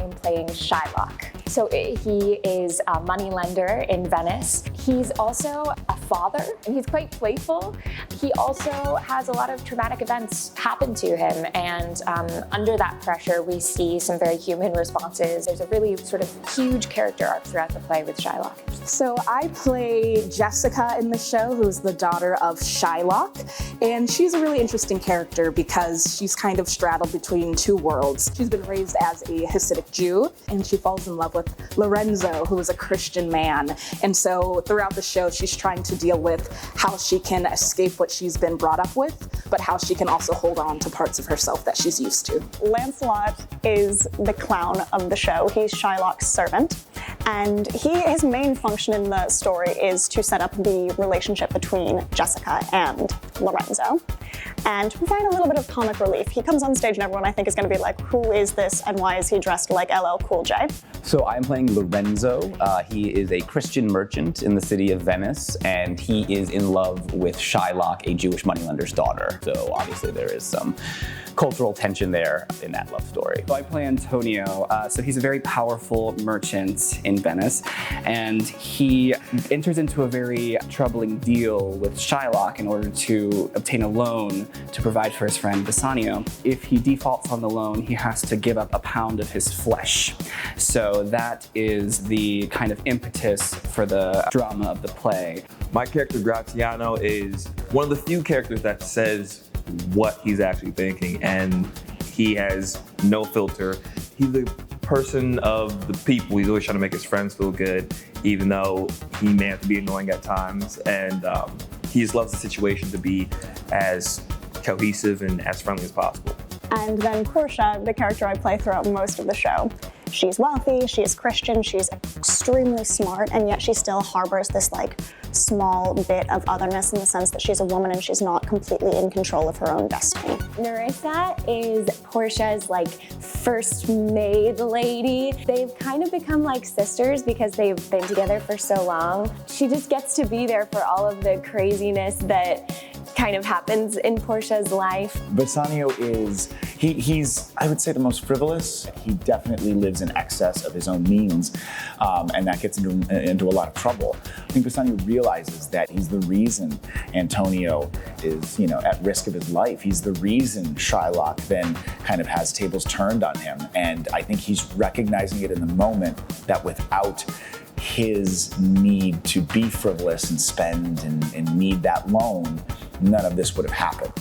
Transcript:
I'm playing Shylock. So he is a moneylender in Venice. He's also a father, and he's quite playful. He also has a lot of traumatic events happen to him, and under that pressure, we see some very human responses. There's a really sort of huge character arc throughout the play with Shylock. So I play Jessica in the show, who's the daughter of Shylock, and she's a really interesting character because she's kind of straddled between two worlds. She's been raised as a Hasidic Jew, and she falls in love with Lorenzo, who is a Christian man. And so throughout the show, she's trying to deal with how she can escape what she's been brought up with, but how she can also hold on to parts of herself that she's used to. Lancelot is the clown of the show. He's Shylock's servant. And his main function in the story is to set up the relationship between Jessica and Lorenzo and to provide a little bit of comic relief. He comes on stage and everyone I think is going to be like, who is this and why is he dressed like LL Cool J? So I'm playing Lorenzo. He is a Christian merchant in the city of Venice, and he is in love with Shylock, a Jewish moneylender's daughter. So obviously there is some cultural tension there in that love story. So I play Antonio. So he's a very powerful merchant in Venice, and he enters into a very troubling deal with Shylock in order to obtain a loan to provide for his friend Bassanio. If he defaults on the loan, he has to give up a pound of his flesh. So that is the kind of impetus for the drama of the play. My character Graziano is one of the few characters that says what he's actually thinking, and he has no filter. He's the person of the people. He's always trying to make his friends feel good, even though he may have to be annoying at times, and he just loves the situation to be as cohesive and as friendly as possible. And then Portia, the character I play throughout most of the show. She's wealthy, she is Christian, she's extremely smart, and yet she still harbors this like small bit of otherness in the sense that she's a woman and she's not completely in control of her own destiny. Nerissa is Portia's like first maid lady. They've kind of become like sisters because they've been together for so long. She just gets to be there for all of the craziness that kind of happens in Portia's life. Bassanio is, he's, I would say, the most frivolous. He definitely lives in excess of his own means, and that gets into a lot of trouble. I think Bassanio realizes that he's the reason Antonio is, at risk of his life. He's the reason Shylock then kind of has tables turned on him, and I think he's recognizing it in the moment that without his need to be frivolous and spend and need that loan, none of this would have happened.